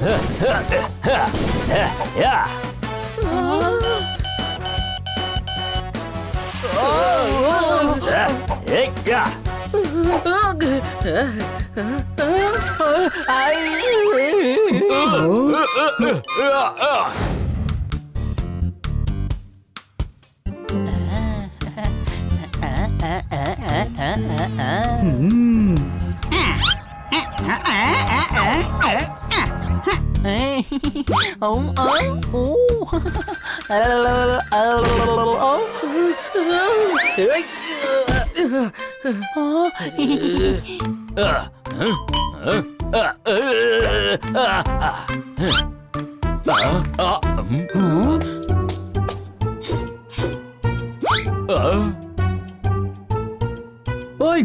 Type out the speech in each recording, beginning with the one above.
ఓయ్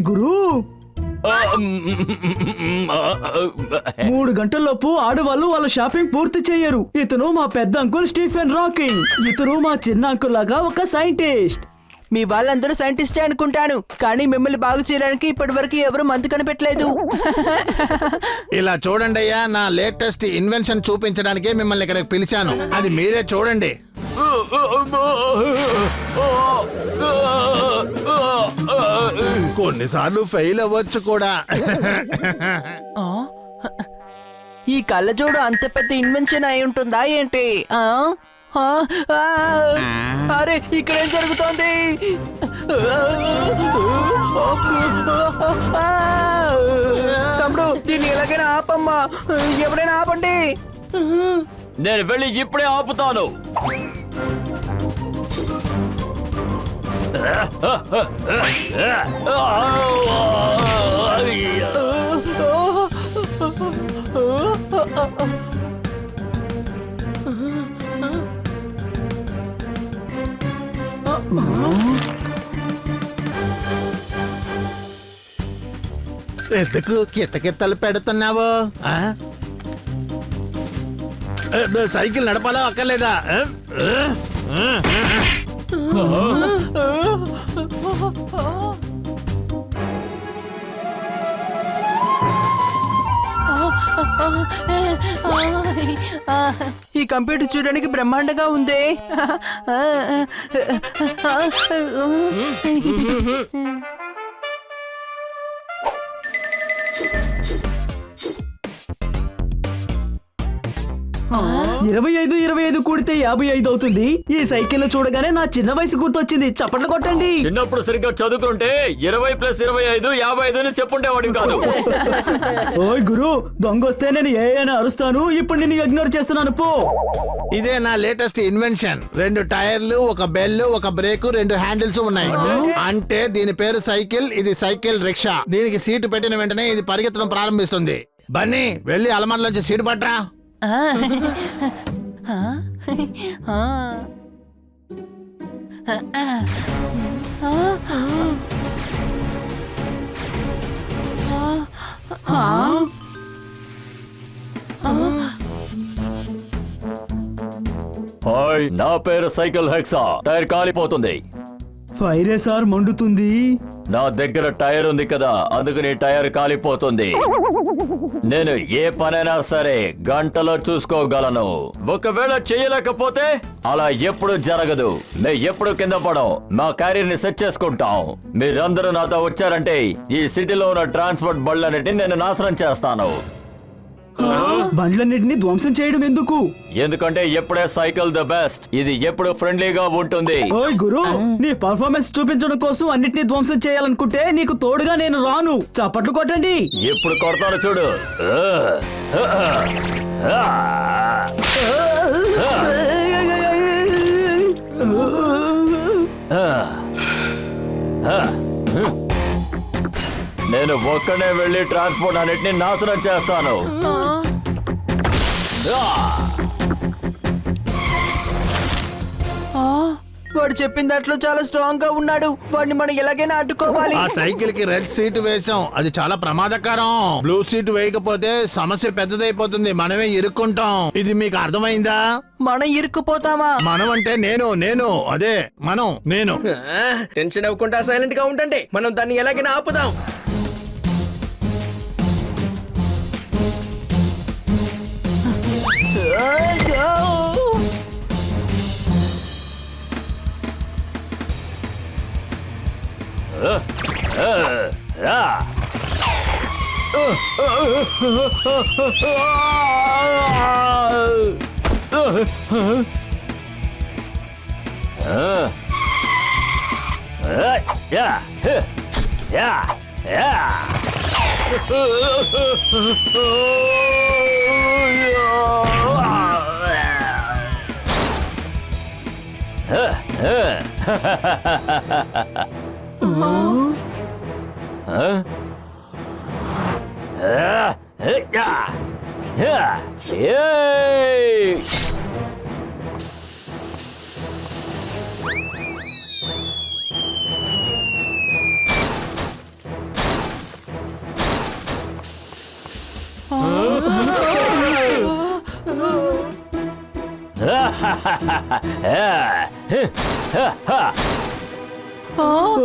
గురు, 3 గంటల్లోపు ఆడవాళ్ళు వాళ్ళ షాపింగ్ పూర్తి చేయరు. ఇతను మా పెద్ద అంకుల్ స్టీఫెన్ రాకింగ్. ఇతను మా చిన్న అంకుల్ లాగా ఒక సైంటిస్ట్. మీ వాళ్ళందరూ సైంటిస్టే అనుకుంటాను, కానీ మిమ్మల్ని బాగు చేయడానికి ఇప్పటి వరకు ఎవరు మందు కనిపెట్టలేదు. ఇలా చూడండి అయ్యా, నా లేటెస్ట్ ఇన్వెన్షన్ చూపించడానికే మిమ్మల్ని ఇక్కడికి పిలిచాను. అది మీరే చూడండి. కొన్నిసార్లు ఫెయిల్ అవ్వచ్చు కూడా. ఈ కళ్ళజోడు అంత పెద్ద ఇన్వెన్షన్ అయి ఉంటుందా ఏంటి? అరే, ఇక్కడేం జరుగుతోంది? తమ్ముడు, దీన్ని ఎలాగైనా ఆపమ్మా. ఎవరైనా ఆపండి. నేను వెళ్ళి ఇప్పుడే ఆపుతాను. ఎందుకు కిత్తకిత్తలు పెడుతున్నావు? సైకిల్ నడపాలా అక్కర్లేదా? ఈ కంప్యూటర్ చూడడానికి బ్రహ్మాండంగా ఉంది. ఇరవై ఐదు కూడితే 55 అవుతుంది. ఈ సైకిల్ చూడగానే నా చిన్న వయసు గుర్తొచ్చింది. చప్పట్లు కొట్టండి. చిన్నప్పుడు సరిగ్గా చదువుకుంటే 20 + 25 55 అని చెప్పుండేవాడిని కాదు. ఓయ్ గురు, దొంగ వస్తే నేను ఏ అని అరుస్తాను. ఇప్పుడు నేను ఇగ్నోర్ చేస్తున్నాను. పో. ఇదే నా లేటెస్ట్ ఇన్వెన్షన్. 2 టైర్లు, ఒక బెల్, ఒక బ్రేక్, 2 హ్యాండిల్స్ ఉన్నాయి. అంటే దీని పేరు సైకిల్. ఇది సైకిల్ రిక్షా. దీనికి సీటు పెట్టిన వెంటనే ఇది పరిగెత్తడం ప్రారంభిస్తుంది. బన్నీ, వెళ్ళి అలమారలోంచి సీటు పట్రా. హాయ్, నా పేరు సైకిల్ హెక్సా. టైర్ కాలిపోతుంది. ఫైరే సార్, మండుతుంది. నా దగ్గర టైర్ ఉంది కదా, అందుకని టైర్ కాలిపోతుంది. నేను ఏ పనైనా సరే గంటలో చూసుకోగలను. ఒకవేళ చేయలేకపోతే అలా ఎప్పుడు జరగదు. మేము ఎప్పుడు కింద పడం. మా క్యారియర్ ని సెట్ చేసుకుంటాం. మీరందరూ నాతో వచ్చారంటే ఈ సిటీలో ఉన్న ట్రాన్స్పోర్ట్ బళ్ళన్నిటిని నేను నాశనం చేస్తాను. బండ్లన్నిటిని ధ్వంసం చేయడం ఎందుకు? ఎందుకంటే ఎప్పుడే సైకిల్ ద బెస్ట్. ఇది ఎప్పుడు ఫ్రెండ్లీగా ఉంటుంది. ఓయ్ గురు, నీ పర్ఫార్మెన్స్ చూపించడం కోసం అన్నిటిని ధ్వంసం చేయాలనుకుంటే నీకు తోడుగా నేను రాను. చప్పట్లు కొట్టండి. ఎప్పుడు కొడతాను చూడు. నేను ఒక్కనే వెళ్ళి ట్రాన్స్పోర్ట్ అన్నిటిని నాశనం చేస్తాను. వాడు చెప్పిన దాంట్లో చాలా స్ట్రాంగ్ గా ఉన్నాడు. వాడిని మనం ఎలాగైనా అడ్డుకోవాలి. ఆ సైకిల్ కి రెడ్ సీట్ వేసాం. అది చాలా ప్రమాదకరం. బ్లూ సీట్ వేయకపోతే సమస్య పెద్దదైపోతుంది. మనమే ఇరుక్కుంటాం. ఇది మీకు అర్థమైందా? మనం ఇరుక్కుపోతామా? మనం అంటే నేను అదే నేను. టెన్షన్ అవ్వకుండా సైలెంట్ గా ఉండండి. మనం దాన్ని ఎలాగైనా ఆపుదాం.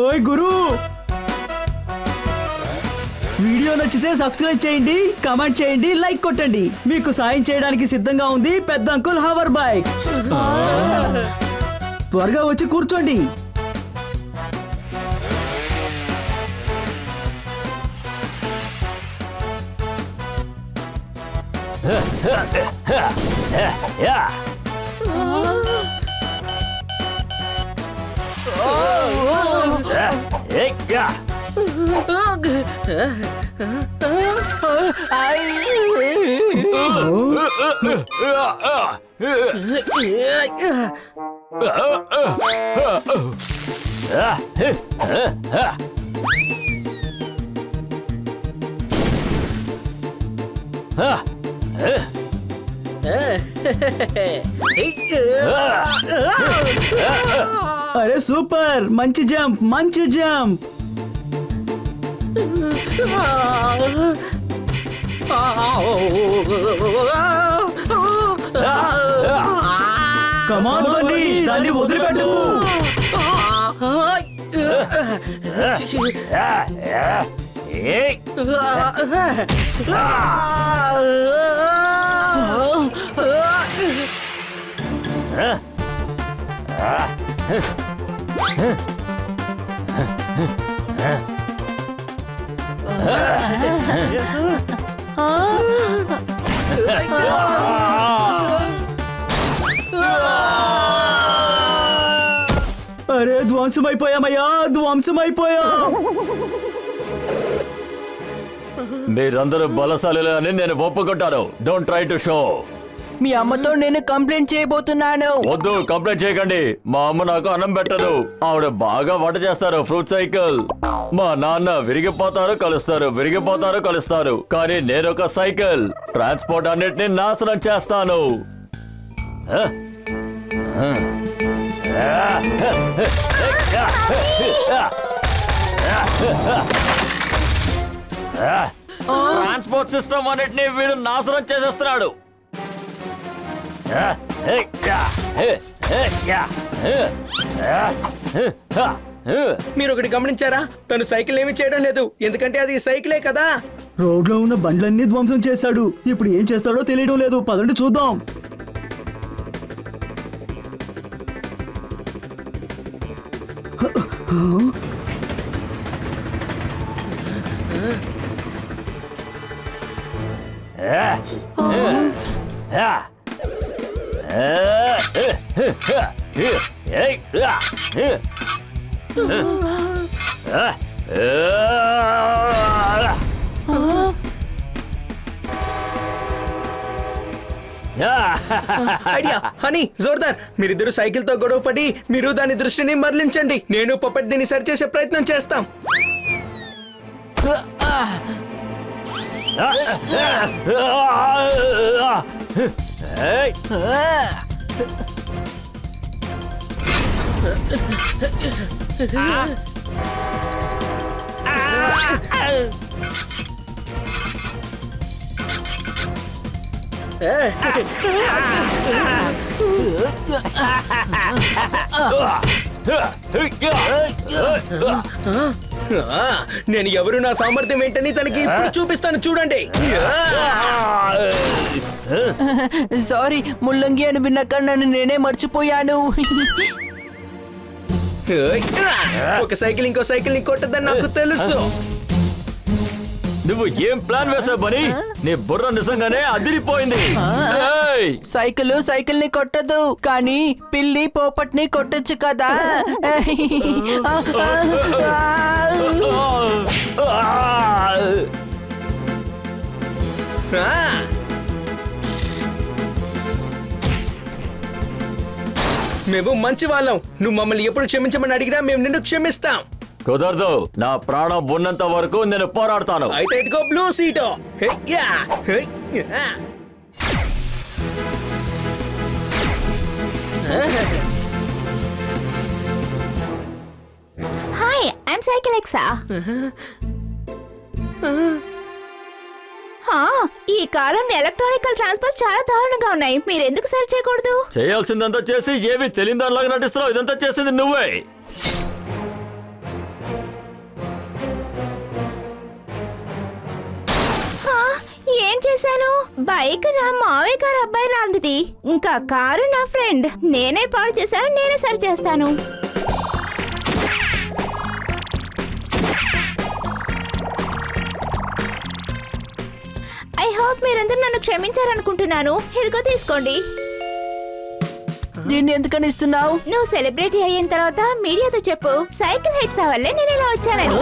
ఓయ్ గురు, వీడియో నచ్చితే సబ్స్క్రైబ్ చేయండి, కామెంట్ చేయండి, లైక్ కొట్టండి. మీకు సాయం చేయడానికి సిద్ధంగా ఉంది పెద్ద అంకుల్ హవర్ బైక్. త్వరగా వచ్చి కూర్చోండి. అరే సూపర్, మంచి జంప్, మంచి జంప్. కమాన్ బన్నీ, దాన్ని వదిలిపెట్టకు. అరే ధ్వంసమైపోయామయ్యా, ధ్వంసమైపోయాం. మీరందరూ బలశాలిలే అని నేను ఒప్పుకుంటాను. Don't try to show. మీ అమ్మతో నేను కంప్లైంట్ చేయబోతున్నాను. వద్దు, కంప్లైంట్ చేయకండి. మా అమ్మ నాకు అన్నం పెట్టదు. ఆవిడ బాగా వంట చేస్తారు. Fruit cycle. మా నాన్న విరిగిపోతారు కలుస్తారు, విరిగిపోతారు కలుస్తారు. కానీ నేను ఒక సైకిల్. ట్రాన్స్పోర్ట్ అన్నిటిని నాశనం చేస్తాను. ట్రాన్స్పోర్ట్ సిస్టమ్ అన్నిటిని వీడు నాశనం చేసేస్తున్నాడు. మీరు ఒకటి గమనించారా? తను సైకిల్ ఏమి చేయడం లేదు, ఎందుకంటే అది సైకిలే కదా. రోడ్లో ఉన్న బండ్లన్నీ ధ్వంసం చేశాడు. ఇప్పుడు ఏం చేస్తాడో తెలియడం లేదు. పదండి చూద్దాం. ఐడియా హనీ, జోర్దార్. మీరిద్దరు సైకిల్ తో గొడవ పడి మీరు దాని దృష్టిని మరలించండి. నేను పప్పెట్ దీన్ని సరిచేసే ప్రయత్నం చేస్తాం. నేను ఎవరు, నా సామర్థ్యం ఏంటని తనకి ఇప్పుడు చూపిస్తాను, చూడండి. సారీ, ముల్లంగి అని విన్నాక నన్ను నేనే మర్చిపోయాను. ఒక సైకిల్ ఇంకో సైకిల్ ని కొట్టదని నాకు తెలుసు. నువ్వు ఏం ప్లాన్ వేసావు బని? నీ బుర్ర నిజంగానే అదిరిపోయింది. ఏయ్! సైకిల్ ని కొట్టదు కానీ పిల్లి పోపట్ని కొట్టొచ్చు కదా. ఆ! మేము మంచి వాళ్ళం. నువ్వు మమ్మల్ని ఎప్పుడు క్షమించమని అడిగినా మేము నిన్ను క్షమిస్తాం. కుదరదు. నా ప్రాణం ఉన్నంత వరకు నేను పోరాడతాను. అయితే ఇదిగో బ్లూ సీటో. హెయ్యా! హెయ్యా! హాయ్ ఐఎమ్ సైకిల్ ఎక్సా. ఈ కాలంలో ఎలక్ట్రానికల్ ట్రాన్స్ఫర్ చాలా దారుణంగా ఉన్నాయి. మీరు ఎందుకు సరి చేయకూడదు? చేయాల్సిందంతా చేసి ఏమి తెలియదానిలాగా నటిస్తున్నావు. ఇదంతా చేసింది నువ్వే. హా, ఏం చేశాను? బైక్ నా మావయ్య గారు అబ్బాయి లాంటిది, ఇంకా కారు నా ఫ్రెండ్. నేనే పాడు చేశాను, నేనే సరి చేస్తాను. ఐ హోప్ మీరందరూ నన్ను క్షమించారనుకుంటున్నాను. ఇదిగో తీసుకోండి. దీన్ని ఎందుకని ఇస్తున్నావు? నువ్వు సెలబ్రిటీ అయిన తర్వాత మీడియాతో చెప్పు, సైకిల్ హెక్సా వల్లే నేను ఇలా వచ్చానని.